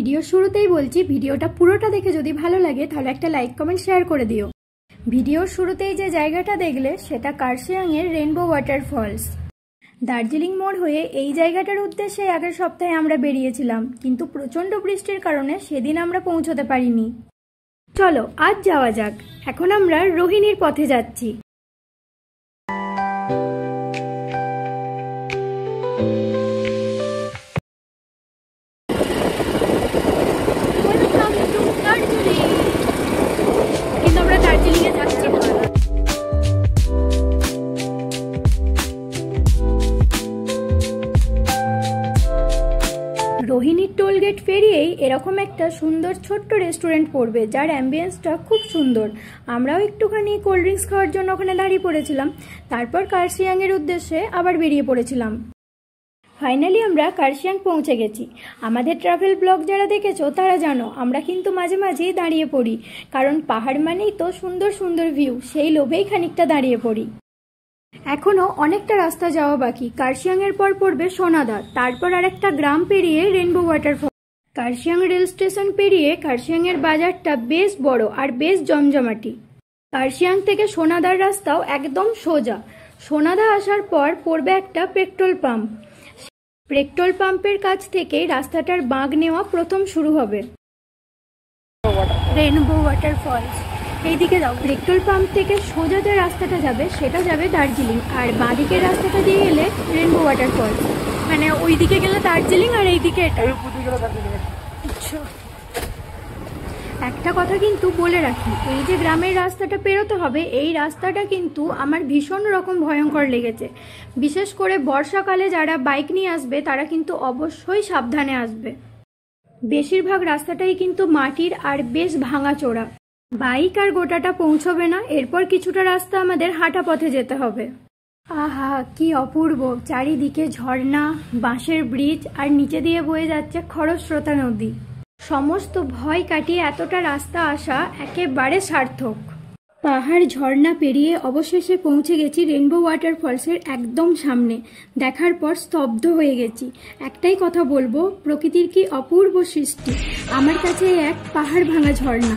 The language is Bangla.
ভিডিও শুরুতেই বলছি, ভিডিওটা পুরোটা দেখে যদি ভালো লাগে তাহলে একটা লাইক কমেন্ট শেয়ার করে দিও। ভিডিওর শুরুতেই যে জায়গাটা দেখলে সেটা কার্শিয়াংয়ের রেইনবো ওয়াটারফলস। দার্জিলিং মোড় হয়ে এই জায়গাটার উদ্দেশ্যে আগের সপ্তাহে আমরা বেরিয়েছিলাম, কিন্তু প্রচণ্ড বৃষ্টির কারণে সেদিন আমরা পৌঁছতে পারিনি। চলো আজ যাওয়া যাক। এখন আমরা রোহিণীর পথে যাচ্ছি। কিন্তু আমরা দার্জিলিংয়ে যাচ্ছি না। রোহিণীর টোলগেট পেরিয়েই এরকম একটা সুন্দর ছোট্ট রেস্টুরেন্ট পড়বে, যার অ্যাম্বিয়েন্সটা খুব সুন্দর। আমরাও একটুখানি কোল্ড ড্রিঙ্কস খাওয়ার জন্য ওখানে দাঁড়িয়ে পড়েছিলাম, তারপর কার্শিয়াংয়ের উদ্দেশ্যে আবার বেরিয়ে পড়েছিলাম। ফাইনালি আমরা কার্শিয়াং পৌঁছে গেছি। আমাদের ট্রাভেল ব্লগ যারা দেখেছো তারা জানো আমরা কিন্তু মাঝে মাঝেই দাঁড়িয়ে পড়ি, কারণ পাহাড় মানেই তো সুন্দর সুন্দর ভিউ, সেই লোভেই খানিকটা দাঁড়িয়ে পড়ি। এখনো অনেকটা রাস্তা যাওয়া বাকি। কার্শিয়াংয়ের পর পড়বে সোনাদা, তারপর আর একটা গ্রাম পেরিয়ে rainbow waterfall. Kurseong rail station পেরিয়ে কার্শিয়াংয়ের বাজারটা বেশ বড় আর বেশ জমজমাটি। কার্শিয়াং থেকে সোনাদার রাস্তাও একদম সোজা। সোনাদা আসার পর পড়বে একটা পেট্রোল পাম্প। পেট্রোল পাম্পের কাছ থেকে রাস্তাটার বাঁক নেওয়া প্রথম শুরু হবে। রেইনবো ওয়াটারফলস এইদিকে যাও। পেট্রোল পাম্প থেকে সোজা যে রাস্তাটা যাবে সেটা যাবে দার্জিলিং, আর বাঁদিকের রাস্তাটা দিয়ে গেলে রেইনবো ওয়াটারফলস। মানে ওইদিকে গেলে দার্জিলিং আর এইদিকে এটা। আচ্ছা, একটা কথা কিন্তু বলে রাখি, এই যে গ্রামের রাস্তাটা পেরোতে হবে, এই রাস্তাটা কিন্তু আমার ভীষণ রকম ভয়ঙ্কর লেগেছে। বিশেষ করে বর্ষাকালে যারা বাইক নিয়ে আসবে তারা কিন্তু অবশ্যই সাবধানে আসবে। বেশিরভাগ রাস্তাটাই কিন্তু মাটির আর বেশ ভাঙাচোরা। বাইক আর গোটাটা পৌঁছবে না, এরপর কিছুটা রাস্তা আমাদের হাঁটা পথে যেতে হবে। আহা কি অপূর্ব! চারিদিকে ঝর্ণা, বাঁশের ব্রিজ আর নিচে দিয়ে বয়ে যাচ্ছে খরস্রোতা নদী। সমস্ত ভয় কাটিয়ে এতটা রাস্তা আসা একেবারে সার্থক। পাহাড় ঝর্ণা পেরিয়ে অবশেষে পৌঁছে গেছি রেইনবো ওয়াটারফলসের একদম সামনে। দেখার পর স্তব্ধ হয়ে গেছি। একটাই কথা বলবো, প্রকৃতির কি অপূর্ব সৃষ্টি। আমার কাছে এক পাহাড় ভাঙা ঝর্ণা।